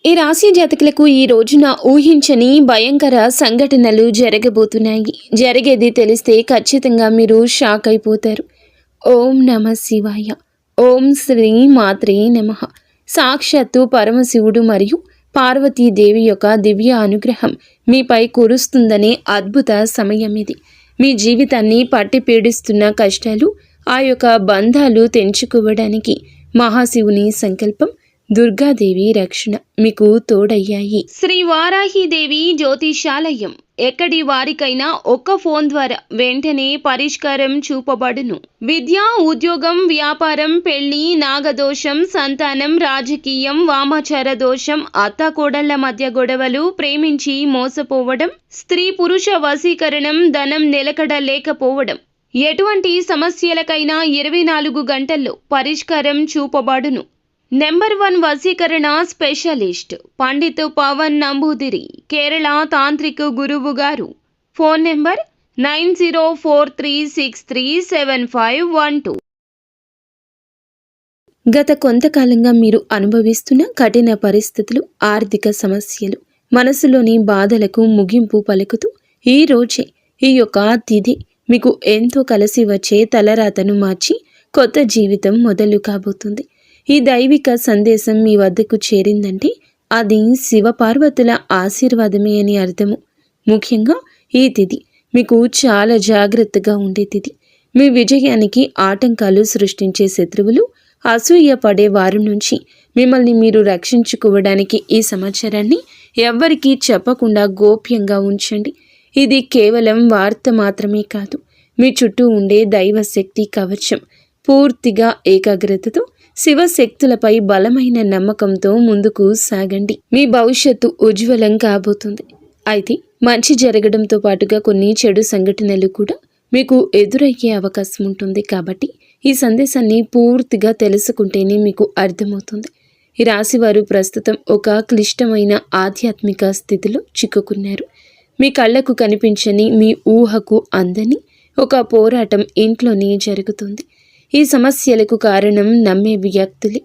ఈ రాశి జాతకులకు ఈ రోజున ఊహించని భయంకర సంఘటనలు జరగబోతున్నాయి. జరిగేది తెలిస్తే ఖచ్చితంగా మీరు షాక్ అయిపోతారు. ఓం నమ శివాయ. ఓం శ్రీ మాత్రే నమః. సాక్షాత్తు పరమశివుడు మరియు పార్వతీదేవి యొక్క దివ్య అనుగ్రహం మీపై కురుస్తుందనే అద్భుత సమయం ఇది. మీ జీవితాన్ని పట్టి పీడిస్తున్న కష్టాలు, ఆ యొక్క బంధాలు తెంచుకోవడానికి మహాశివుని సంకల్పం, దుర్గాదేవి రక్షణ మీకు తోడయ్యాయి. శ్రీ వారాహిదేవి జ్యోతిషాలయం. ఎక్కడి వారికైనా ఒక్క ఫోన్ ద్వారా వెంటనే పరిష్కారం చూపబడును. విద్య, ఉద్యోగం, వ్యాపారం, పెళ్లి, నాగదోషం, సంతానం, రాజకీయం, వామాచార దోషం, అత్తాకోడళ్ల మధ్య గొడవలు, ప్రేమించి మోసపోవడం, స్త్రీ పురుష వశీకరణం, ధనం నిలకడ లేకపోవడం, ఎటువంటి సమస్యలకైనా 24 గంటల్లో పరిష్కారం చూపబడును. నెంబర్ 1 వశీకరణ స్పెషలిస్ట్ పండిత్ పవన్ నంబూదిరి, కేరళ తాంత్రిక గురువు గారు. Phone number 9043637512. గత కొంతకాలంగా మీరు అనుభవిస్తున్న కఠిన పరిస్థితులు, ఆర్థిక సమస్యలు, మనసులోని బాధలకు ముగింపు పలుకుతూ ఈ రోజే ఈ యొక్క తిథి మీకు ఎంతో కలిసి వచ్చే తలరాతను మార్చి కొత్త జీవితం మొదలు కాబోతుంది. ఈ దైవిక సందేశం మీ వద్దకు చేరిందంటే అది శివపార్వతుల ఆశీర్వాదమే అని అర్థము. ముఖ్యంగా ఈ తిథి మీకు చాలా జాగ్రత్తగా ఉండే తిథి. మీ విజయానికి ఆటంకాలు సృష్టించే శత్రువులు, అసూయ పడే వారి నుంచి మిమ్మల్ని మీరు రక్షించుకోవడానికి ఈ సమాచారాన్ని ఎవ్వరికీ చెప్పకుండా గోప్యంగా ఉంచండి. ఇది కేవలం వార్త మాత్రమే కాదు, మీ చుట్టూ ఉండే దైవశక్తి కవచం. పూర్తిగా ఏకాగ్రతతో శివశక్తులపై బలమైన నమ్మకంతో ముందుకు సాగండి. మీ భవిష్యత్తు ఉజ్వలం కాబోతుంది. అయితే మంచి జరగడంతో పాటుగా కొన్ని చెడు సంఘటనలు కూడా మీకు ఎదురయ్యే అవకాశం ఉంటుంది. కాబట్టి ఈ సందేశాన్ని పూర్తిగా తెలుసుకుంటేనే మీకు అర్థమవుతుంది. ఈ రాశివారు ప్రస్తుతం ఒక క్లిష్టమైన ఆధ్యాత్మిక స్థితిలో చిక్కుకున్నారు. మీ కళ్ళకు కనిపించని, మీ ఊహకు అందని ఒక పోరాటం ఇంట్లోనే జరుగుతుంది. ఈ సమస్యలకు కారణం నమ్మే వ్యక్తులే.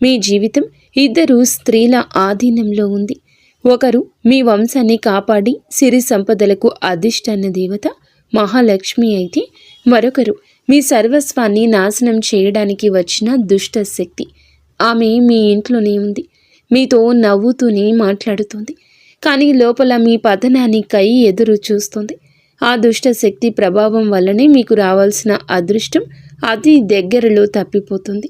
మీ జీవితం 2 స్త్రీల ఆధీనంలో ఉంది. ఒకరు మీ వంశాన్ని కాపాడి సిరి సంపదలకు అధిష్టాన దేవత మహాలక్ష్మి అయితే, మరొకరు మీ సర్వస్వాన్ని నాశనం చేయడానికి వచ్చిన దుష్ట శక్తి. ఆమె మీ ఇంట్లోనే ఉంది, మీతో నవ్వుతూనే మాట్లాడుతుంది, కానీ లోపల మీ పతనానికై ఎదురు చూస్తుంది. ఆ దుష్ట శక్తి ప్రభావం వల్లనే మీకు రావాల్సిన అదృష్టం అతి దగ్గరలో తప్పిపోతుంది.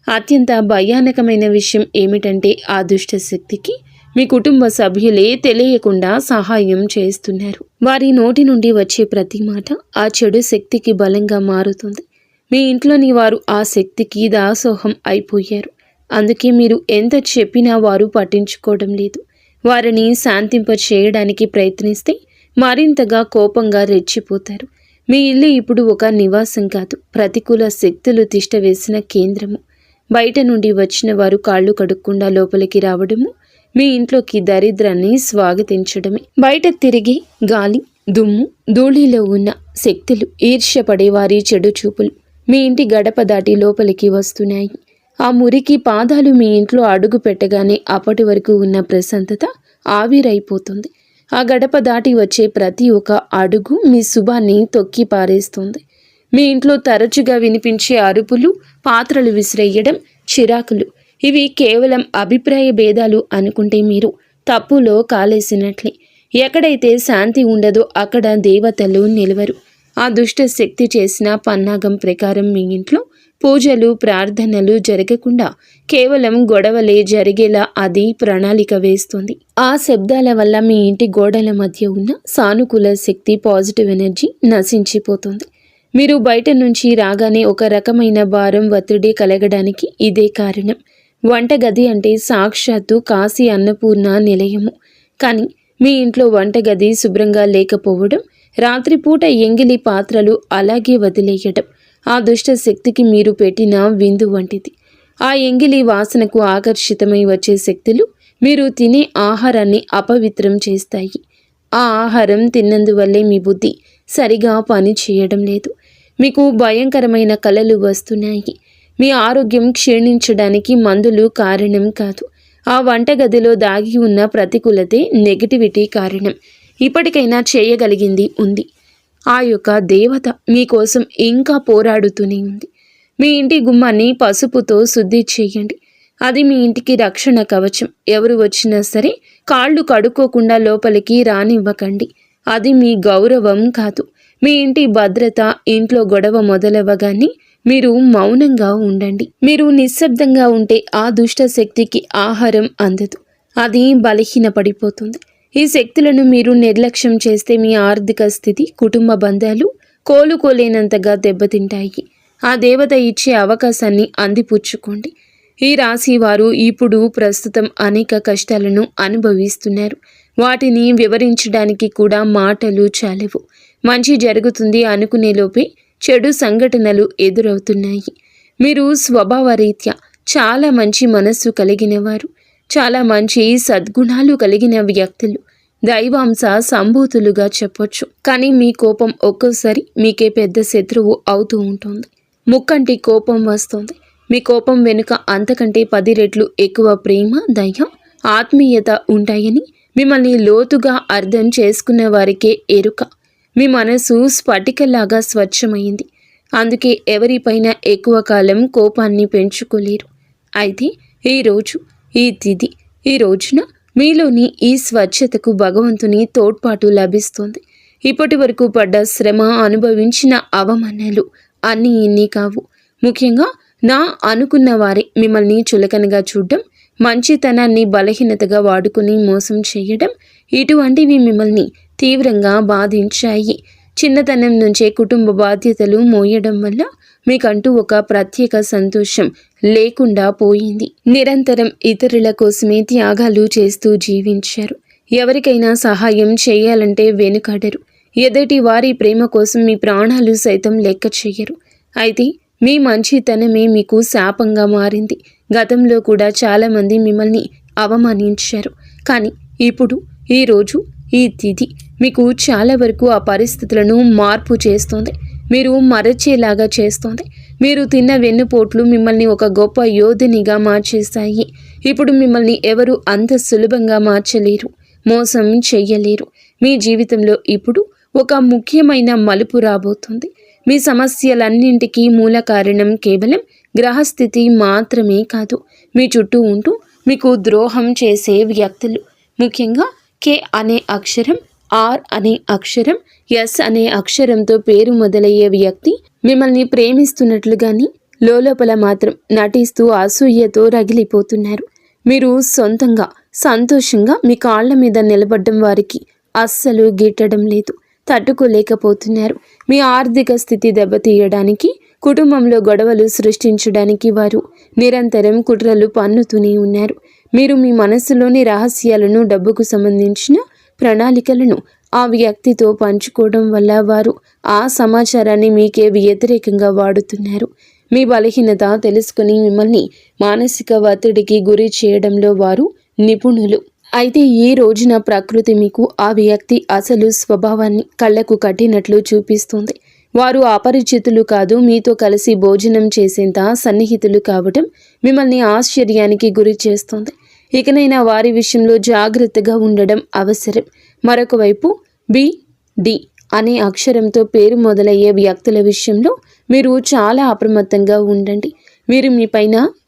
అత్యంత భయానకమైన విషయం ఏమిటంటే ఆ దుష్ట శక్తికి మీ కుటుంబ సభ్యులే తెలియకుండా సహాయం చేస్తున్నారు. వారి నోటి నుండి వచ్చే ప్రతి మాట ఆ చెడు శక్తికి బలంగా మారుతుంది. మీ ఇంట్లోని వారు ఆ శక్తికి దాసోహం అయిపోయారు. అందుకే మీరు ఎంత చెప్పినా వారు పట్టించుకోవడం లేదు. వారిని శాంతింప చేయడానికి ప్రయత్నిస్తే మరింతగా కోపంగా రెచ్చిపోతారు. మీ ఇల్లు ఇప్పుడు ఒక నివాసం కాదు, ప్రతికూల శక్తులు తిష్టవేసిన కేంద్రము. బయట నుండి వచ్చిన వారు కాళ్ళు కడుక్కుండా లోపలికి రావడము మీ ఇంట్లోకి దరిద్రాన్ని స్వాగతించడమే. బయట తిరిగి గాలి, దుమ్ము, ధూళిలో ఉన్న శక్తులు, ఈర్ష్యపడే వారి చెడు చూపులు మీ ఇంటి గడప దాటి లోపలికి వస్తున్నాయి. ఆ మురికి పాదాలు మీ ఇంట్లో అడుగు పెట్టగానే అప్పటి వరకు ఉన్న ప్రశాంతత ఆవిరైపోతుంది. ఆ గడప దాటి వచ్చే ప్రతి ఒక్క అడుగు మీ శుభాన్ని తొక్కి పారేస్తుంది. మీ ఇంట్లో తరచుగా వినిపించే అరుపులు, పాత్రలు విసిరేయడం, చిరాకులు, ఇవి కేవలం అభిప్రాయ భేదాలు అనుకుంటే మీరు తప్పులో కాలేసినట్లే. ఎక్కడైతే శాంతి ఉండదో అక్కడ దేవతలు నిలవరు. ఆ దుష్ట శక్తి చేసిన పన్నాగం ప్రకారం మీ ఇంట్లో పూజలు, ప్రార్థనలు జరగకుండా కేవలం గొడవలే జరిగేలా అది ప్రణాళిక వేస్తుంది. ఆ శబ్దాల వల్ల మీ ఇంటి గోడల మధ్య ఉన్న సానుకూల శక్తి, పాజిటివ్ ఎనర్జీ నశించిపోతుంది. మీరు బయట నుంచి రాగానే ఒక రకమైన భారం, ఒత్తిడి కలగడానికి ఇదే కారణం. వంటగది అంటే సాక్షాత్తు కాశీ అన్నపూర్ణ నిలయము. కానీ మీ ఇంట్లో వంటగది శుభ్రంగా లేకపోవడం, రాత్రిపూట ఎంగిలి పాత్రలు అలాగే వదిలేయడం ఆ దుష్ట శక్తికి మీరు పెట్టిన విందు వంటిది. ఆ ఎంగిలి వాసనకు ఆకర్షితమై వచ్చే శక్తులు మీరు తినే ఆహారాన్ని అపవిత్రం చేస్తాయి. ఆ ఆహారం తిన్నందువల్లే మీ బుద్ధి సరిగా పని చేయడం లేదు. మీకు భయంకరమైన కలలు వస్తున్నాయి. మీ ఆరోగ్యం క్షీణించడానికి మందులు కారణం కాదు. ఆ వంటగదిలో దాగి ఉన్న ప్రతికూలతే నెగటివిటీ కారణం. ఇప్పటికైనా చేయగలిగింది ఉంది. ఆ యొక్క దేవత మీకోసం ఇంకా పోరాడుతూనే ఉంది. మీ ఇంటి గుమ్మాన్ని పసుపుతో శుద్ధి చేయండి. అది మీ ఇంటికి రక్షణ కవచం. ఎవరు వచ్చినా సరే కాళ్ళు కడుక్కోకుండా లోపలికి రానివ్వకండి. అది మీ గౌరవం కాదు, మీ ఇంటి భద్రత. ఇంట్లో గొడవ మొదలవ్వగానే మీరు మౌనంగా ఉండండి. మీరు నిశ్శబ్దంగా ఉంటే ఆ దుష్ట శక్తికి ఆహారం అందదు, అది బలహీనపడిపోతుంది. ఈ శక్తులను మీరు నిర్లక్ష్యం చేస్తే మీ ఆర్థిక స్థితి, కుటుంబ బంధాలు కోలుకోలేనంతగా దెబ్బతింటాయి. ఆ దేవత ఇచ్చే అవకాశాన్ని అందిపుచ్చుకోండి. ఈ రాశి వారు ఇప్పుడు ప్రస్తుతం అనేక కష్టాలను అనుభవిస్తున్నారు. వాటిని వివరించడానికి కూడా మాటలు చాలవు. మంచి జరుగుతుంది అనుకునేలోపే చెడు సంఘటనలు ఎదురవుతున్నాయి. మీరు స్వభావరీత్యా చాలా మంచి మనస్సు కలిగిన వారు, చాలా మంచి సద్గుణాలు కలిగిన వ్యక్తులు, దైవాంశ సంభూతులుగా చెప్పొచ్చు. కానీ మీ కోపం ఒక్కోసారి మీకే పెద్ద శత్రువు అవుతూ ఉంటుంది. ముక్కంటి కోపం వస్తుంది. మీ కోపం వెనుక అంతకంటే 10 రెట్లు ఎక్కువ ప్రేమ, దయ, ఆత్మీయత ఉంటాయని మిమ్మల్ని లోతుగా అర్థం చేసుకున్న వారికే ఎరుక. మీ మనసు స్ఫటికలాగా స్వచ్ఛమైంది. అందుకే ఎవరిపైన ఎక్కువ కాలం కోపాన్ని పెంచుకోలేరు. అయితే ఈరోజు, ఈ తిథి, ఈ రోజున మీలోని ఈ స్వచ్ఛతకు భగవంతుని తోడ్పాటు లభిస్తుంది. ఇప్పటి వరకు పడ్డ శ్రమ, అనుభవించిన అవమానాలు అన్నీ ఇన్ని కావు. ముఖ్యంగా నా అనుకున్న వారే మిమ్మల్ని చులకనగా చూడడం, మంచితనాన్ని బలహీనతగా వాడుకుని మోసం చేయడం, ఇటువంటివి మిమ్మల్ని తీవ్రంగా బాధించాయి. చిన్నతనం నుంచే కుటుంబ బాధ్యతలు మోయడం వల్ల మీకంటూ ఒక ప్రత్యేక సంతోషం లేకుండా పోయింది. నిరంతరం ఇతరుల కోసమే త్యాగాలు చేస్తూ జీవించారు. ఎవరికైనా సహాయం చేయాలంటే వెనుకాడరు. ఎదుటి వారి ప్రేమ కోసం మీ ప్రాణాలు సైతం లెక్క చేయరు. అయితే మీ మంచితనమే మీకు శాపంగా మారింది. గతంలో కూడా చాలామంది మిమ్మల్ని అవమానించారు. కానీ ఇప్పుడు, ఈరోజు, ఈ తిథి మీకు చాలా వరకు ఆ పరిస్థితులను మార్పు చేస్తుంది. మీరు మరచేలాగా చేస్తుంది. మీరు తిన్న వెన్నుపోట్లు మిమ్మల్ని ఒక గొప్ప యోధునిగా మార్చేస్తాయి. ఇప్పుడు మిమ్మల్ని ఎవరు అంత సులభంగా మార్చలేరు, మోసం చెయ్యలేరు. మీ జీవితంలో ఇప్పుడు ఒక ముఖ్యమైన మలుపు రాబోతుంది. మీ సమస్యలన్నింటికీ మూల కారణం కేవలం గ్రహస్థితి మాత్రమే కాదు, మీ చుట్టూ ఉంటూ మీకు ద్రోహం చేసే వ్యక్తులు. ముఖ్యంగా కే అనే అక్షరం, ఆర్ అనే అక్షరం, ఎస్ అనే అక్షరంతో పేరు మొదలయ్యే వ్యక్తి మిమ్మల్ని ప్రేమిస్తున్నట్లుగాని లోపల మాత్రం నటిస్తూ అసూయతో రగిలిపోతున్నారు. మీరు సొంతంగా సంతోషంగా మీ కాళ్ళ మీద నిలబడ్డం వారికి అస్సలు గిట్టడం లేదు, తట్టుకోలేకపోతున్నారు. మీ ఆర్థిక స్థితి దెబ్బతీయడానికి, కుటుంబంలో గొడవలు సృష్టించడానికి వారు నిరంతరం కుట్రలు పన్నుతూనే ఉన్నారు. మీరు మీ మనస్సులోని రహస్యాలను, డబ్బుకు సంబంధించిన ప్రణాళికలను ఆ వ్యక్తితో పంచుకోవడం వల్ల వారు ఆ సమాచారాన్ని మీకే వ్యతిరేకంగా వాడుతున్నారు. మీ బలహీనత తెలుసుకుని మిమ్మల్ని మానసిక ఒత్తిడికి గురి చేయడంలో వారు నిపుణులు. అయితే ఈ రోజున ప్రకృతి మీకు ఆ వ్యక్తి అసలు స్వభావాన్ని కళ్ళకు కట్టినట్లు చూపిస్తుంది. వారు అపరిచితులు కాదు, మీతో కలిసి భోజనం చేసేంత సన్నిహితులు కావడం మిమ్మల్ని ఆశ్చర్యానికి గురి చేస్తుంది. ఇకనైనా వారి విషయంలో జాగ్రత్తగా ఉండడం అవసరం. మరొక వైపు బి, డి అనే అక్షరంతో పేరు మొదలయ్యే వ్యక్తుల విషయంలో మీరు చాలా అప్రమత్తంగా ఉండండి. వీరు మీ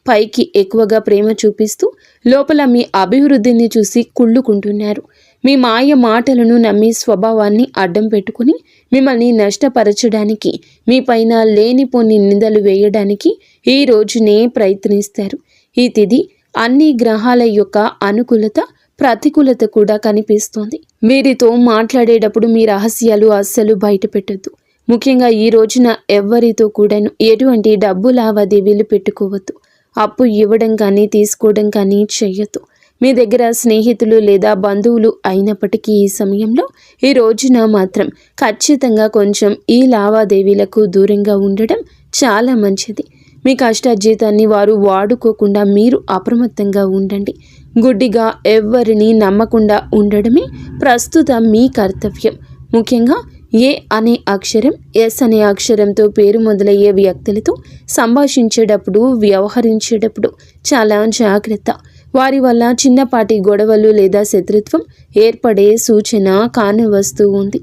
పైకి ఎక్కువగా ప్రేమ చూపిస్తూ లోపల మీ అభివృద్ధిని చూసి కుళ్ళుకుంటున్నారు. మీ మాయ మాటలను నమ్మి స్వభావాన్ని అడ్డం పెట్టుకుని మిమ్మల్ని నష్టపరచడానికి, మీ పైన లేనిపోని నిందలు వేయడానికి ఈ రోజునే ప్రయత్నిస్తారు. ఈ తిథి అన్ని గ్రహాల యొక్క అనుకూలత, ప్రతికూలత కూడా కనిపిస్తోంది. వీరితో మాట్లాడేటప్పుడు మీ రహస్యాలు అస్సలు బయట పెట్టొద్దు. ముఖ్యంగా ఈ రోజున ఎవ్వరితో కూడాను ఎటువంటి డబ్బు లావాదేవీలు పెట్టుకోవద్దు. అప్పు ఇవ్వడం కానీ తీసుకోవడం కానీ చెయ్యొద్దు. మీ దగ్గర స్నేహితులు లేదా బంధువులు అయినప్పటికీ ఈ సమయంలో, ఈ రోజున మాత్రం ఖచ్చితంగా కొంచెం ఈ లావాదేవీలకు దూరంగా ఉండడం చాలా మంచిది. మీ కష్టార్జితాన్ని వారు వాడుకోకుండా మీరు అప్రమత్తంగా ఉండండి. గుడ్డిగా ఎవ్వరిని నమ్మకుండా ఉండడమే ప్రస్తుతం మీ కర్తవ్యం. ముఖ్యంగా ఏ అనే అక్షరం, ఎస్ అనే అక్షరంతో పేరు మొదలయ్యే వ్యక్తులతో సంభాషించేటప్పుడు, వ్యవహరించేటప్పుడు చాలా జాగ్రత్త. వారి వల్ల చిన్నపాటి గొడవలు లేదా శత్రుత్వం ఏర్పడే సూచన కానవస్తూ ఉంది.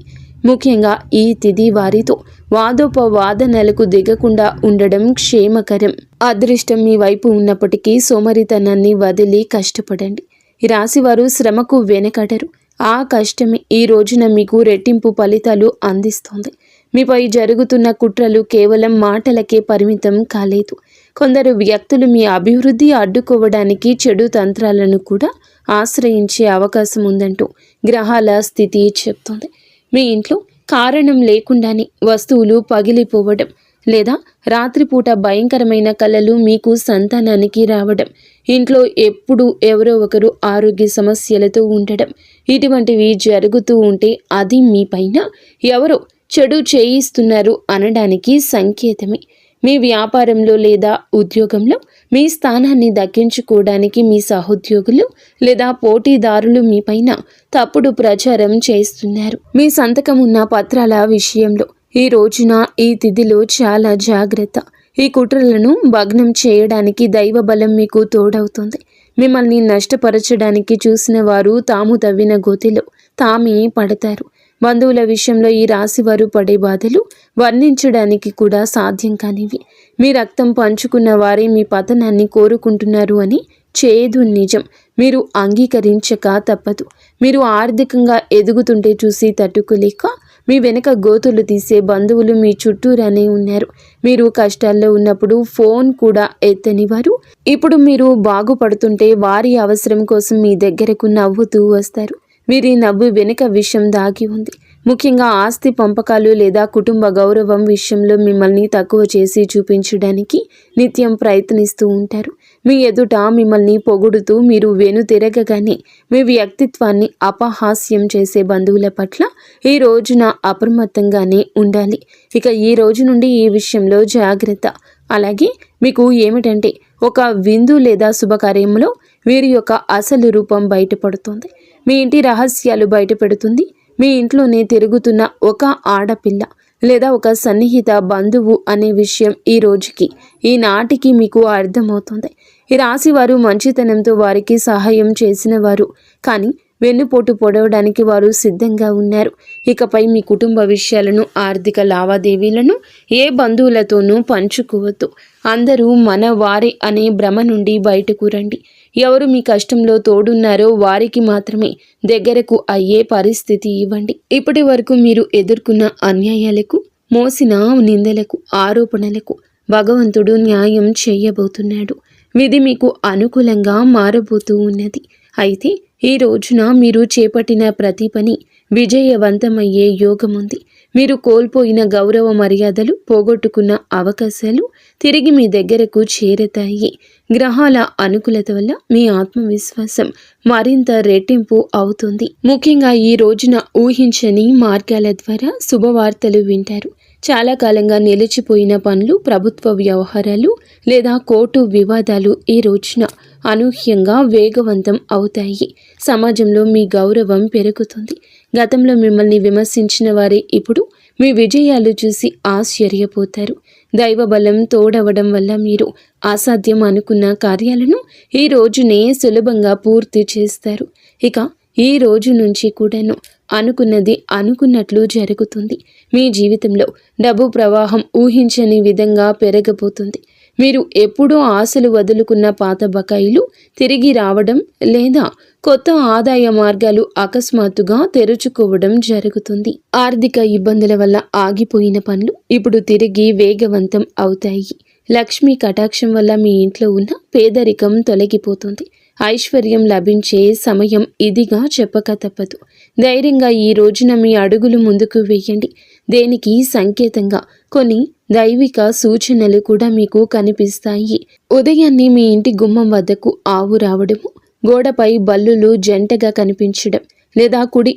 ముఖ్యంగా ఈ తిథి వారితో వాదోపవాదనలకు దిగకుండా ఉండడం క్షేమకరం. అదృష్టం మీ వైపు ఉన్నప్పటికీ సోమరితనాన్ని వదిలి కష్టపడండి. ఈ రాశివారు శ్రమకు వెనకడరు. ఆ కష్టమే ఈ రోజున మీకు రెట్టింపు ఫలితాలు అందిస్తోంది. మీపై జరుగుతున్న కుట్రలు కేవలం మాటలకే పరిమితం కాలేదు. కొందరు వ్యక్తులు మీ అభివృద్ధి అడ్డుకోవడానికి చెడు తంత్రాలను కూడా ఆశ్రయించే అవకాశం ఉందంటూ గ్రహాల స్థితి చెప్తోంది. మీ ఇంట్లో కారణం లేకుండానే వస్తువులు పగిలిపోవడం లేదా రాత్రిపూట భయంకరమైన కలలు మీకు సంతానానికి రావడం, ఇంట్లో ఎప్పుడు ఎవరో ఒకరు ఆరోగ్య సమస్యలతో ఉండడం, ఇటువంటివి జరుగుతూ ఉంటే అది మీ పైన ఎవరో చెడు చేయిస్తున్నారు అనడానికి సంకేతమే. మీ వ్యాపారంలో లేదా ఉద్యోగంలో మీ స్థానాన్ని దక్కించుకోవడానికి మీ సహోద్యోగులు లేదా పోటీదారులు మీపైన తప్పుడు ప్రచారం చేస్తున్నారు. మీ సంతకం ఉన్న పత్రాల విషయంలో ఈ రోజున ఈ తిథిలో చాలా జాగ్రత్త. ఈ కుట్రలను భగ్నం చేయడానికి దైవ బలం మీకు తోడవుతుంది. మిమ్మల్ని నష్టపరచడానికి చూసిన వారు తాము తవ్విన గోతిలో తామే పడతారు. బంధువుల విషయంలో ఈ రాశివారు పడే బాధలు వర్ణించడానికి కూడా సాధ్యం కానివి. మీ రక్తం పంచుకున్న వారే మీ పతనాన్ని కోరుకుంటున్నారు అని చేదు నిజం. మీరు అంగీకరించక తప్పదు. మీరు ఆర్థికంగా ఎదుగుతుంటే చూసి తట్టుకోలేక మీ వెనక గోతులు తీసే బంధువులు మీ చుట్టూరానే ఉన్నారు. మీరు కష్టాల్లో ఉన్నప్పుడు ఫోన్ కూడా ఎత్తని వారు ఇప్పుడు మీరు బాగుపడుతుంటే వారి అవసరం కోసం మీ దగ్గరకు నవ్వుతూ వస్తారు. వీరి నవ్వు వెనుక విషయం దాగి ఉంది. ముఖ్యంగా ఆస్తి పంపకాలు లేదా కుటుంబ గౌరవం విషయంలో మిమ్మల్ని తక్కువ చేసి చూపించడానికి నిత్యం ప్రయత్నిస్తూ ఉంటారు. మీ ఎదుట మిమ్మల్ని పొగుడుతూ మీరు వెనుతిరగగానే మీ వ్యక్తిత్వాన్ని అపహాస్యం చేసే బంధువుల పట్ల ఈ రోజున అప్రమత్తంగానే ఉండాలి. ఇక ఈ రోజు నుండి ఈ విషయంలో జాగ్రత్త. అలాగే మీకు ఏమిటంటే ఒక విందు లేదా శుభకార్యంలో వీరి యొక్క అసలు రూపం బయటపడుతుంది. మీ ఇంటి రహస్యాలు బయటపెడుతుంది. మీ ఇంట్లోనే తిరుగుతున్న ఒక ఆడపిల్ల లేదా ఒక సన్నిహిత బంధువు అనే విషయం ఈ రోజుకి ఈనాటికి మీకు అర్థమవుతుంది. ఈ రాశి వారు మంచితనంతో వారికి సహాయం చేసిన వారు, కానీ వెన్నుపోటు పొడవడానికి వారు సిద్ధంగా ఉన్నారు. ఇకపై మీ కుటుంబ విషయాలను, ఆర్థిక లావాదేవీలను ఏ బంధువులతోనూ పంచుకోవద్దు. అందరూ మన వారే అనే భ్రమ నుండి బయటకు రండి. ఎవరు మీ కష్టంలో తోడున్నారో వారికి మాత్రమే దగ్గరకు అయ్యే పరిస్థితి ఇవ్వండి. ఇప్పటి వరకు మీరు ఎదుర్కొన్న అన్యాయాలకు, మోసిన నిందలకు, ఆరోపణలకు భగవంతుడు న్యాయం చేయబోతున్నాడు. విధి మీకు అనుకూలంగా మారబోతూ ఉన్నది. అయితే ఈ రోజున మీరు చేపట్టిన ప్రతి పని విజయవంతమయ్యే యోగముంది. మీరు కోల్పోయిన గౌరవ మర్యాదలు, పోగొట్టుకున్న అవకాశాలు తిరిగి మీ దగ్గరకు చేరతాయి. గ్రహాల అనుకూలత వల్ల మీ ఆత్మవిశ్వాసం మరింత రెట్టింపు అవుతుంది. ముఖ్యంగా ఈ రోజున ఊహించని మార్గాల ద్వారా శుభవార్తలు వింటారు. చాలా కాలంగా నిలిచిపోయిన పనులు, ప్రభుత్వ వ్యవహారాలు లేదా కోర్టు వివాదాలు ఈ రోజున అనూహ్యంగా వేగవంతం అవుతాయి. సమాజంలో మీ గౌరవం పెరుగుతుంది. గతంలో మిమ్మల్ని విమర్శించిన వారే ఇప్పుడు మీ విజయాలు చూసి ఆశ్చర్యపోతారు. దైవ బలం తోడవడం వల్ల మీరు అసాధ్యం అనుకున్న కార్యాలను ఈ రోజునే సులభంగా పూర్తి చేస్తారు. ఇక ఈ రోజు నుంచి కూడాను అనుకున్నది అనుకున్నట్లు జరుగుతుంది. మీ జీవితంలో డబ్బు ప్రవాహం ఊహించని విధంగా పెరగబోతుంది. మీరు ఎప్పుడూ ఆశలు వదులుకున్న పాత బకాయిలు తిరిగి రావడం లేదా కొత్త ఆదాయ మార్గాలు అకస్మాత్తుగా తెరుచుకోవడం జరుగుతుంది. ఆర్థిక ఇబ్బందుల వల్ల ఆగిపోయిన పనులు ఇప్పుడు తిరిగి వేగవంతం అవుతాయి. లక్ష్మీ కటాక్షం వల్ల మీ ఇంట్లో ఉన్న పేదరికం తొలగిపోతుంది. ఐశ్వర్యం లభించే సమయం ఇదిగా చెప్పక తప్పదు. ధైర్యంగా ఈ రోజున మీ అడుగులు ముందుకు వేయండి. దేనికి సంకేతంగా కొన్ని దైవిక సూచనలు కూడా మీకు కనిపిస్తాయి. ఉదయాన్నే మీ ఇంటి గుమ్మం వద్దకు ఆవు రావడము, గోడపై బల్లులు జంటగా కనిపించడం లేదా కుడి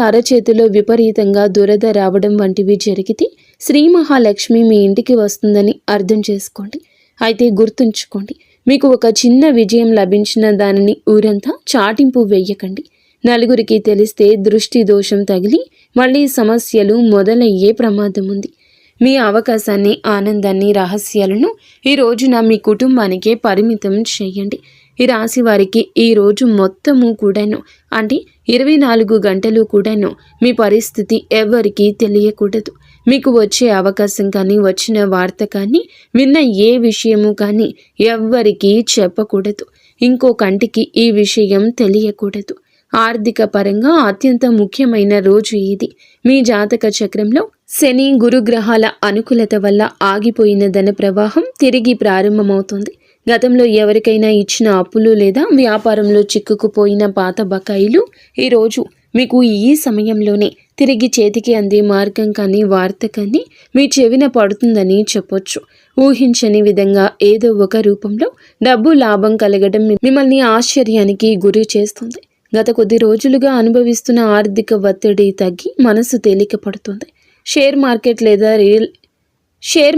అరచేతిలో విపరీతంగా దురద రావడం వంటివి జరిగితే శ్రీ మహాలక్ష్మి మీ ఇంటికి వస్తుందని అర్థం చేసుకోండి. అయితే గుర్తుంచుకోండి, మీకు ఒక చిన్న విజయం లభించిన దానిని ఊరంతా చాటింపు వేయకండి. నలుగురికి తెలిస్తే దృష్టి దోషం తగిలి మళ్ళీ సమస్యలు మొదలయ్యే ప్రమాదం ఉంది. మీ అవకాశాన్ని, ఆనందాన్ని, రహస్యాలను ఈ రోజున మీ కుటుంబానికే పరిమితం చేయండి. ఈ రాశి వారికి ఈ రోజు మొత్తము కూడాను అంటే 24 గంటలు కూడాను మీ పరిస్థితి ఎవ్వరికీ తెలియకూడదు. మీకు వచ్చే అవకాశం కానీ, వచ్చిన వార్త కానీ, విన్న ఏ విషయము కానీ ఎవ్వరికీ చెప్పకూడదు. ఇంకో కంటికి ఈ విషయం తెలియకూడదు. ఆర్థిక పరంగా అత్యంత ముఖ్యమైన రోజు ఇది. మీ జాతక చక్రంలో శని, గురుగ్రహాల అనుకూలత వల్ల ఆగిపోయిన ధన ప్రవాహం తిరిగి ప్రారంభమవుతుంది. గతంలో ఎవరికైనా ఇచ్చిన అప్పులు లేదా వ్యాపారంలో చిక్కుకుపోయిన పాత బకాయిలు ఈరోజు మీకు ఈ సమయంలోనే తిరిగి చేతికి అందే మార్గం కానీ, వార్త కానీ మీ చెవిన పడుతుందని చెప్పొచ్చు. ఊహించని విధంగా ఏదో ఒక రూపంలో డబ్బు లాభం కలగడం మిమ్మల్ని ఆశ్చర్యానికి గురి చేస్తుంది. గత కొద్ది రోజులుగా అనుభవిస్తున్న ఆర్థిక ఒత్తిడి తగ్గి మనసు తేలిక పడుతుంది. షేర్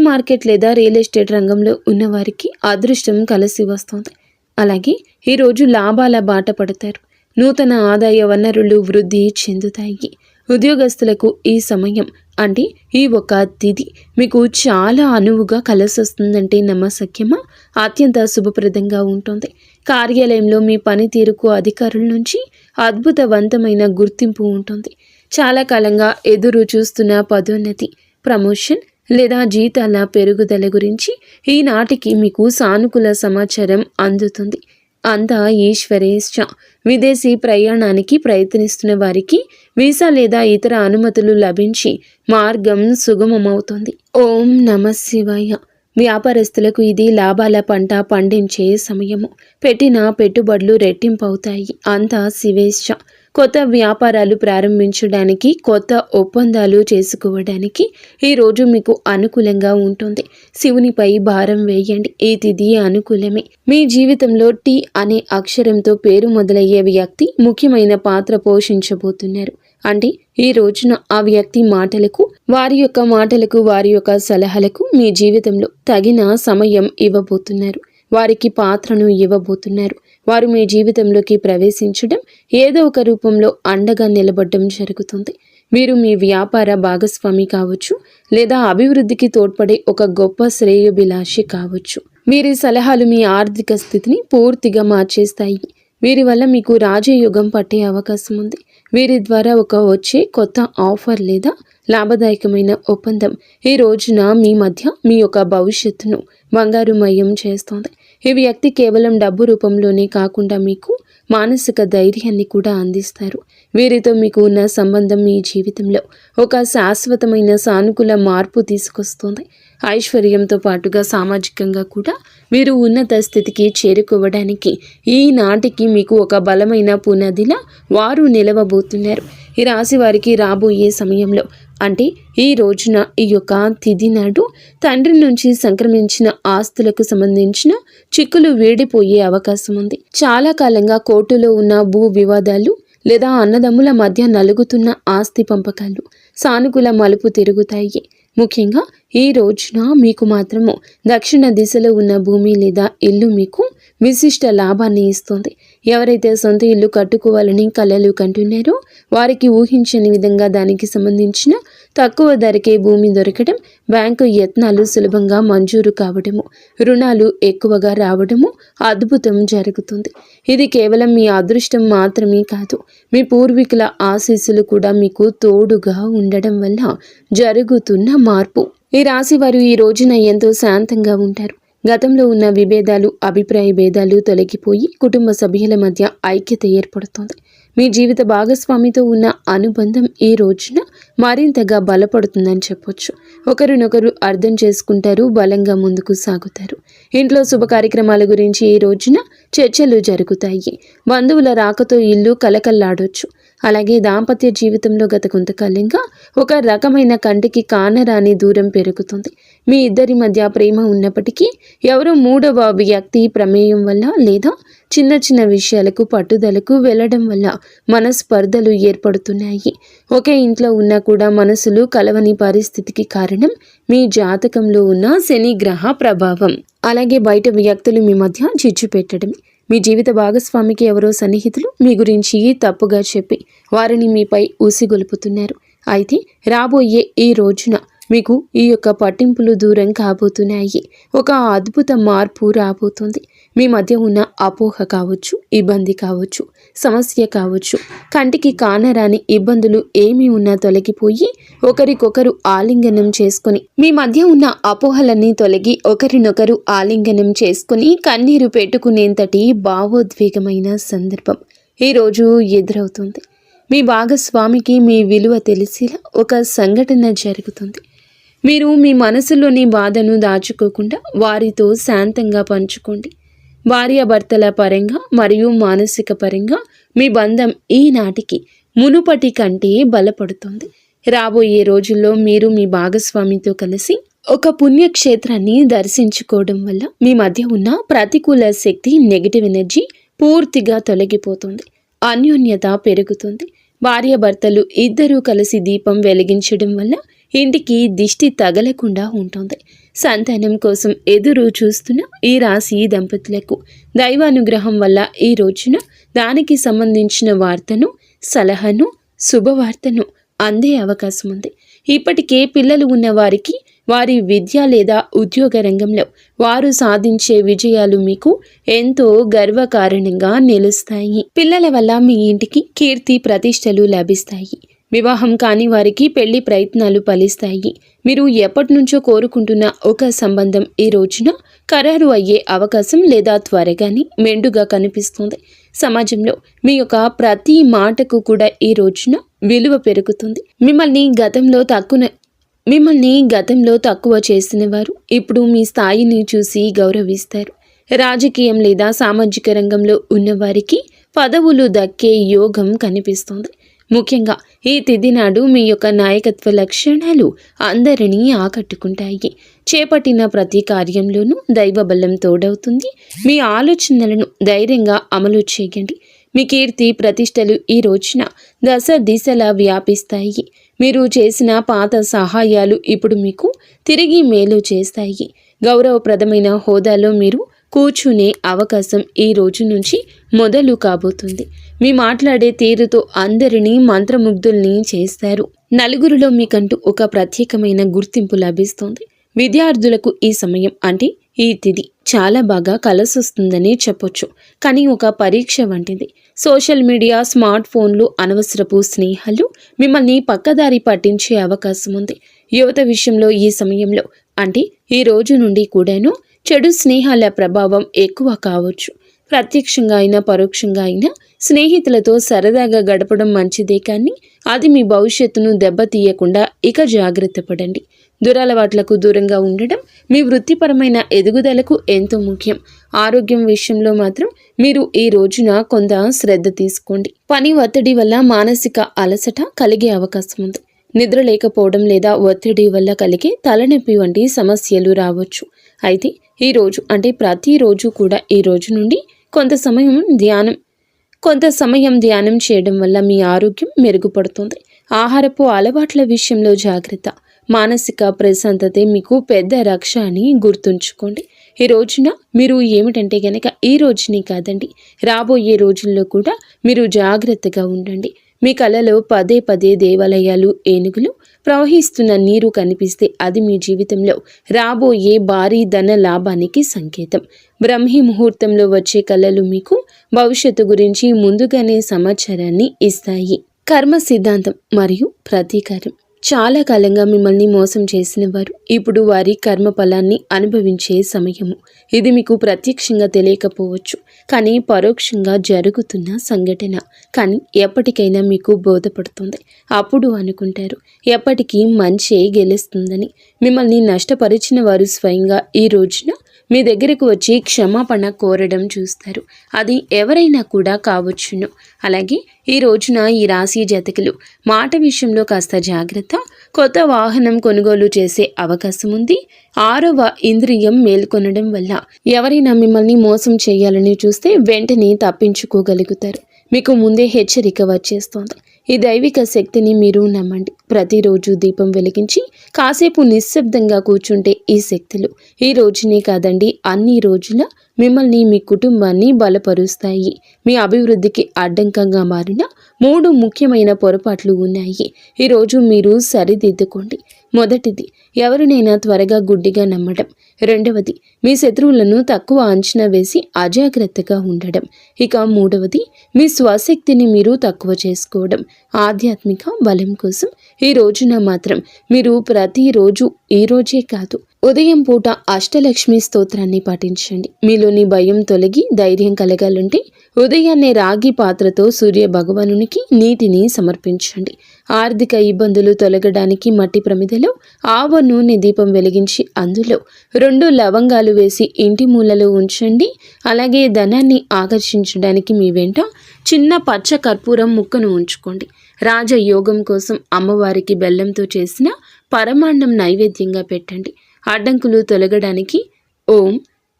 మార్కెట్ లేదా రియల్ ఎస్టేట్ రంగంలో ఉన్నవారికి అదృష్టం కలిసి వస్తుంది. అలాగే ఈరోజు లాభాల బాట పడతారు. నూతన ఆదాయ వనరులు వృద్ధి చెందుతాయి. ఉద్యోగస్తులకు ఈ సమయం అంటే ఈ ఒక తిథి మీకు చాలా అనువుగా కలిసొస్తుందంటే నమ్మశక్యమా? అత్యంత శుభప్రదంగా ఉంటుంది. కార్యాలయంలో మీ పనితీరుకు అధికారుల నుంచి అద్భుతవంతమైన గుర్తింపు ఉంటుంది. చాలా కాలంగా ఎదురు చూస్తున్న పదోన్నతి, ప్రమోషన్ లేదా జీతాల పెరుగుదల గురించి ఈనాటికి మీకు సానుకూల సమాచారం అందుతుంది. అంతా ఈశ్వరేచ్ఛ. విదేశీ ప్రయాణానికి ప్రయత్నిస్తున్న వారికి వీసా లేదా ఇతర అనుమతులు లభించి మార్గం సుగమమవుతుంది. ఓం నమః శివాయ. వ్యాపారస్తులకు ఇది లాభాల పంట పండించే సమయము. పెట్టిన పెట్టుబడులు రెట్టింపవుతాయి. అంతా శివేచ్ఛ. కొత్త వ్యాపారాలు ప్రారంభించడానికి, కొత్త ఒప్పందాలు చేసుకోవడానికి ఈరోజు మీకు అనుకూలంగా ఉంటుంది. శివునిపై భారం వేయండి. ఈ తిథి అనుకూలమే. మీ జీవితంలో టీ అనే అక్షరంతో పేరు మొదలయ్యే వ్యక్తి ముఖ్యమైన పాత్ర పోషించబోతున్నారు. అంటే ఈ రోజున ఆ వ్యక్తి మాటలకు, వారి యొక్క సలహాలకు మీ జీవితంలో తగిన సమయం ఇవ్వబోతున్నారు. వారికి పాత్రను ఇవ్వబోతున్నారు. వారు మీ జీవితంలోకి ప్రవేశించడం, ఏదో ఒక రూపంలో అండగా నిలబడడం జరుగుతుంది. మీరు మీ వ్యాపార భాగస్వామి కావచ్చు, లేదా అభివృద్ధికి తోడ్పడే ఒక గొప్ప శ్రేయోభిలాషి కావచ్చు. వీరి సలహాలు మీ ఆర్థిక స్థితిని పూర్తిగా మార్చేస్తాయి. వీరి వల్ల మీకు రాజయోగం పట్టే అవకాశం ఉంది. వీరి ద్వారా వచ్చే కొత్త ఆఫర్ లేదా లాభదాయకమైన ఒప్పందం ఈ రోజున మీ మధ్య మీ యొక్క భవిష్యత్తును బంగారుమయం చేస్తోంది. ఈ వ్యక్తి కేవలం డబ్బు రూపంలోనే కాకుండా మీకు మానసిక ధైర్యాన్ని కూడా అందిస్తారు. వీరితో మీకు ఉన్న సంబంధం మీ జీవితంలో ఒక శాశ్వతమైన సానుకూల మార్పు తీసుకొస్తుంది. ఐశ్వర్యంతో పాటుగా సామాజికంగా కూడా వీరు ఉన్నత స్థితికి చేరుకోవడానికి ఈనాటికి మీకు ఒక బలమైన పునాదిలా వారు నిలవబోతున్నారు. ఈ రాశి వారికి రాబోయే సమయంలో అంటే ఈ రోజున ఈ యొక్క తిథి నాడు తండ్రి నుంచి సంక్రమించిన ఆస్తులకు సంబంధించిన చిక్కులు వీడిపోయే అవకాశం ఉంది. చాలా కాలంగా కోర్టులో ఉన్న భూ వివాదాలు లేదా అన్నదమ్ముల మధ్య నలుగుతున్న ఆస్తి పంపకాలు సానుకూల మలుపు తిరుగుతాయి. ముఖ్యంగా ఈ రోజున మీకు మాత్రము దక్షిణ దిశలో ఉన్న భూమి లేదా ఇల్లు మీకు విశిష్ట లాభాన్ని ఇస్తుంది. ఎవరైతే సొంత ఇల్లు కట్టుకోవాలని కలలు కంటున్నారో వారికి ఊహించని విధంగా దానికి సంబంధించిన తక్కువ ధరకే భూమి దొరకడం, బ్యాంకు యత్నాలు సులభంగా మంజూరు కావడము, రుణాలు ఎక్కువగా రావడము అద్భుతం జరుగుతుంది. ఇది కేవలం మీ అదృష్టం మాత్రమే కాదు, మీ పూర్వీకుల ఆశీస్సులు కూడా మీకు తోడుగా ఉండడం వల్ల జరుగుతున్న మార్పు. ఈ రాశి వారు ఈ రోజున ఎంతో శాంతంగా ఉంటారు. గతంలో ఉన్న విభేదాలు, అభిప్రాయ భేదాలు తొలగిపోయి కుటుంబ సభ్యుల మధ్య ఐక్యత ఏర్పడుతోంది. మీ జీవిత భాగస్వామితో ఉన్న అనుబంధం ఈ రోజున మరింతగా బలపడుతుందని చెప్పొచ్చు. ఒకరినొకరు అర్థం చేసుకుంటారు, బలంగా ముందుకు సాగుతారు. ఇంట్లో శుభ కార్యక్రమాల గురించి ఈ రోజున చర్చలు జరుగుతాయి. బంధువుల రాకతో ఇల్లు కలకల్లాడొచ్చు. అలాగే దాంపత్య జీవితంలో గత కొంతకాలంగా ఒక రకమైన కంటికి కానరాని దూరం పెరుగుతుంది. మీ ఇద్దరి మధ్య ప్రేమ ఉన్నప్పటికీ ఎవరో మూడవ వ్యక్తి ప్రమేయం వల్ల లేదా చిన్న చిన్న విషయాలకు పట్టుదలకు వెళ్ళడం వల్ల మనస్పర్ధలు ఏర్పడుతున్నాయి. ఒకే ఇంట్లో ఉన్నా కూడా మనసులు కలవని పరిస్థితికి కారణం మీ జాతకంలో ఉన్న శని గ్రహ ప్రభావం. అలాగే బయట వ్యక్తులు మీ మధ్య చిచ్చు పెట్టడమే. మీ జీవిత భాగస్వామికి ఎవరో సన్నిహితులు మీ గురించి తప్పుగా చెప్పి వారిని మీపై ఊసిగొలుపుతున్నారు. అయితే రాబోయే ఈ రోజున మీకు ఈ యొక్క పట్టింపులు దూరం కాబోతున్నాయి. ఒక అద్భుత మార్పు రాబోతుంది. మీ మధ్య ఉన్న అపోహ కావచ్చు, ఇబ్బంది కావచ్చు, సమస్య కావచ్చు, కంటికి కానరాని ఇబ్బందులు ఏమి ఉన్నా తొలగిపోయి ఒకరికొకరు ఆలింగనం చేసుకొని, మీ మధ్య ఉన్న అపోహలన్నీ తొలగి ఒకరినొకరు ఆలింగనం చేసుకొని కన్నీరు పెట్టుకునేంతటి భావోద్వేగమైన సందర్భం ఈరోజు ఎదురవుతుంది. మీ భాగస్వామికి మీ విలువ తెలిసేలా ఒక సంఘటన జరుగుతుంది. మీరు మీ మనసులోని బాధను దాచుకోకుండా వారితో శాంతంగా పంచుకోండి. భార్యాభర్తల పరంగా మరియు మానసిక పరంగా మీ బంధం ఈనాటికి మునుపటి కంటే బలపడుతుంది. రాబోయే రోజుల్లో మీరు మీ భాగస్వామితో కలిసి ఒక పుణ్యక్షేత్రాన్ని దర్శించుకోవడం వల్ల మీ మధ్య ఉన్న ప్రతికూల శక్తి, నెగిటివ్ ఎనర్జీ పూర్తిగా తొలగిపోతుంది. అన్యోన్యత పెరుగుతుంది. భార్యాభర్తలు ఇద్దరూ కలిసి దీపం వెలిగించడం వల్ల ఇంటికి దిష్టి తగలకుండా ఉంటుంది. సంతానం కోసం ఎదురు చూస్తున్న ఈ రాశి దంపతులకు దైవానుగ్రహం వల్ల ఈ రోజున దానికి సంబంధించిన వార్తను, సలహాను, శుభవార్తను అందే అవకాశం ఉంది. ఇప్పటికే పిల్లలు ఉన్న వారికి వారి విద్య లేదా ఉద్యోగ రంగంలో వారు సాధించే విజయాలు మీకు ఎంతో గర్వకారణంగా నిలుస్తాయి. పిల్లల వల్ల మీ ఇంటికి కీర్తి ప్రతిష్టలు లభిస్తాయి. వివాహం కాని వారికి పెళ్లి ప్రయత్నాలు ఫలిస్తాయి. మీరు ఎప్పటి నుంచో కోరుకుంటున్న ఒక సంబంధం ఈ రోజున ఖరారు అయ్యే అవకాశం లేదా త్వరగానే మెండుగా కనిపిస్తుంది. సమాజంలో మీ యొక్క ప్రతి మాటకు కూడా ఈ రోజున విలువ పెరుగుతుంది. మిమ్మల్ని గతంలో తక్కువ చేసిన వారు ఇప్పుడు మీ స్థాయిని చూసి గౌరవిస్తారు. రాజకీయం లేదా సామాజిక రంగంలో ఉన్నవారికి పదవులు దక్కే యోగం కనిపిస్తుంది. ముఖ్యంగా ఈ తిథి నాడు మీ యొక్క నాయకత్వ లక్షణాలు అందరినీ ఆకట్టుకుంటాయి. చేపట్టిన ప్రతి కార్యంలోనూ దైవ బలం తోడవుతుంది. మీ ఆలోచనలను ధైర్యంగా అమలు చేయండి. మీ కీర్తి ప్రతిష్టలు ఈ రోజున దశ దిశలా వ్యాపిస్తాయి. మీరు చేసిన పాత సహాయాలు ఇప్పుడు మీకు తిరిగి మేలు చేస్తాయి. గౌరవప్రదమైన హోదాలో మీరు కూర్చునే అవకాశం ఈ రోజు నుంచి మొదలు కాబోతుంది. మీ మాట్లాడే తీరుతో అందరినీ మంత్రముగ్ధుల్ని చేస్తారు. నలుగురిలో మీకంటూ ఒక ప్రత్యేకమైన గుర్తింపు లభిస్తుంది. విద్యార్థులకు ఈ సమయం అంటే ఈ తిథి చాలా బాగా కలిసొస్తుందని చెప్పొచ్చు. కానీ ఒక పరీక్ష వంటిది. సోషల్ మీడియా, స్మార్ట్ ఫోన్లు, అనవసరపు స్నేహాలు మిమ్మల్ని పక్కదారి పట్టించే అవకాశం ఉంది. యువత విషయంలో ఈ సమయంలో అంటే ఈ రోజు నుండి కూడాను చెడు స్నేహాల ప్రభావం ఎక్కువ కావచ్చు. ప్రత్యక్షంగా అయినా పరోక్షంగా అయినా స్నేహితులతో సరదాగా గడపడం మంచిదే, కానీ అది మీ భవిష్యత్తును దెబ్బతీయకుండా ఇక జాగ్రత్త పడండి. దురలవాట్లకు దూరంగా ఉండడం మీ వృత్తిపరమైన ఎదుగుదలకు ఎంతో ముఖ్యం. ఆరోగ్యం విషయంలో మాత్రం మీరు ఈ రోజున కొంత శ్రద్ధ తీసుకోండి. పని ఒత్తిడి వల్ల మానసిక అలసట కలిగే అవకాశం ఉంది. నిద్ర లేకపోవడం లేదా ఒత్తిడి వల్ల కలిగే తలనొప్పి వంటి సమస్యలు రావచ్చు. అయితే ఈ రోజు అంటే ప్రతిరోజు కూడా ఈ రోజు నుండి కొంత సమయం ధ్యానం చేయడం వల్ల మీ ఆరోగ్యం మెరుగుపడుతుంది. ఆహారపు అలవాట్ల విషయంలో జాగ్రత్త. మానసిక ప్రశాంతతే మీకు పెద్ద రక్ష అని గుర్తుంచుకోండి. ఈ రోజున మీరు ఏమిటంటే గనక ఈ రోజుని కాదండి, రాబోయే రోజుల్లో కూడా మీరు జాగ్రత్తగా ఉండండి. మీ కలలో పదే పదే దేవాలయాలు, ఏనుగులు, ప్రవహిస్తున్న నీరు కనిపిస్తే అది మీ జీవితంలో రాబోయే భారీ ధన లాభానికి సంకేతం. బ్రహ్మీ ముహూర్తంలో వచ్చే కళలు మీకు భవిష్యత్తు గురించి ముందుగానే సమాచారాన్ని ఇస్తాయి. కర్మ సిద్ధాంతం మరియు ప్రతీకారం. చాలా కాలంగా మిమ్మల్ని మోసం చేసిన వారు ఇప్పుడు వారి కర్మ ఫలాన్ని అనుభవించే సమయము. ఇది మీకు ప్రత్యక్షంగా తెలియకపోవచ్చు, కానీ పరోక్షంగా జరుగుతున్న సంఘటన. కానీ ఎప్పటికైనా మీకు బోధపడుతుంది. అప్పుడు అనుకుంటారు ఎప్పటికీ మంచే గెలుస్తుందని. మిమ్మల్ని నష్టపరిచిన వారు స్వయంగా ఈ రోజున మీ దగ్గరకు వచ్చి క్షమాపణ కోరడం చూస్తారు. అది ఎవరైనా కూడా కావచ్చును. అలాగే ఈ రోజున ఈ రాశి జాతకులు మాట విషయంలో కాస్త జాగ్రత్త. కొత్త వాహనం కొనుగోలు చేసే అవకాశం ఉంది. 6వ ఇంద్రియం మేల్కొనడం వల్ల ఎవరైనా మిమ్మల్ని మోసం చేయాలని చూస్తే వెంటనే తప్పించుకోగలుగుతారు. మీకు ముందే హెచ్చరిక వచ్చేస్తోంది. ఈ దైవిక శక్తిని మీరు నమ్మండి. ప్రతిరోజు దీపం వెలిగించి కాసేపు నిశ్శబ్దంగా కూర్చుంటే ఈ శక్తులు ఈ రోజునే కాదండి, అన్ని రోజుల మిమ్మల్ని, మీ కుటుంబాన్ని బలపరుస్తాయి. మీ అభివృద్ధికి అడ్డంకంగా మారిన 3 ముఖ్యమైన పొరపాట్లు ఉన్నాయి. ఈరోజు మీరు సరిదిద్దుకోండి. మొదటిది, ఎవరినైనా త్వరగా గుడ్డిగా నమ్మడం. రెండవది, మీ శత్రువులను తక్కువ అంచనా వేసి అజాగ్రత్తగా ఉండడం. ఇక మూడవది, మీ స్వశక్తిని మీరు తక్కువ చేసుకోవడం. ఆధ్యాత్మిక బలం కోసం ఈ రోజున మాత్రం మీరు ప్రతిరోజు, ఈ రోజే కాదు, ఉదయం పూట అష్టలక్ష్మి స్తోత్రాన్ని పఠించండి. మీలోని భయం తొలగి ధైర్యం కలగాలంటే ఉదయాన్నే రాగి పాత్రతో సూర్య భగవానునికి నీటిని సమర్పించండి. ఆర్థిక ఇబ్బందులు తొలగడానికి మట్టి ప్రమిదలో ఆవ నూనె దీపం వెలిగించి అందులో 2 లవంగాలు వేసి ఇంటి మూలలో ఉంచండి. అలాగే ధనాన్ని ఆకర్షించడానికి మీ వెంట చిన్న పచ్చ కర్పూరం ముక్కను ఉంచుకోండి. రాజయోగం కోసం అమ్మవారికి బెల్లంతో చేసిన పరమాన్నం నైవేద్యంగా పెట్టండి. అడ్డంకులు తొలగడానికి ఓం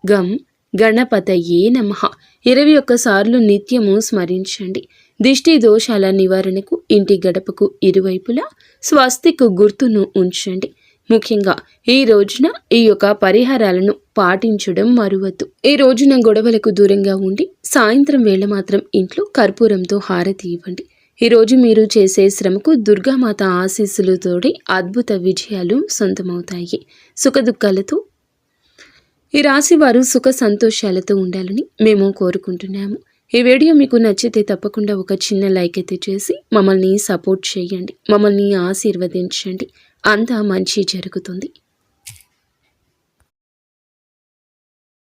గం గణపతయే నమః 21 సార్లు నిత్యము స్మరించండి. దిష్టి దోషాల నివారణకు ఇంటి గడపకు ఇరువైపులా స్వస్తిక్ గుర్తును ఉంచండి. ముఖ్యంగా ఈ రోజున ఈ యొక్క పరిహారాలను పాటించడం మరువద్దు. ఈ రోజున గొడవలకు దూరంగా ఉండి సాయంత్రం వేళ మాత్రం ఇంట్లో కర్పూరంతో హారతి ఇవ్వండి. ఈ రోజు మీరు చేసే శ్రమకు దుర్గామాత ఆశీస్సులతోటి అద్భుత విజయాలు సొంతమవుతాయి. సుఖదుఖాలతో ఈ రాశి వారు సుఖ సంతోషాలతో ఉండాలని మేము కోరుకుంటున్నాము. ఈ వీడియో మీకు నచ్చితే తప్పకుండా ఒక చిన్న లైక్ అయితే చేసి మమ్మల్ని సపోర్ట్ చేయండి, మమ్మల్ని ఆశీర్వదించండి. అంతా మంచి జరుగుతుంది.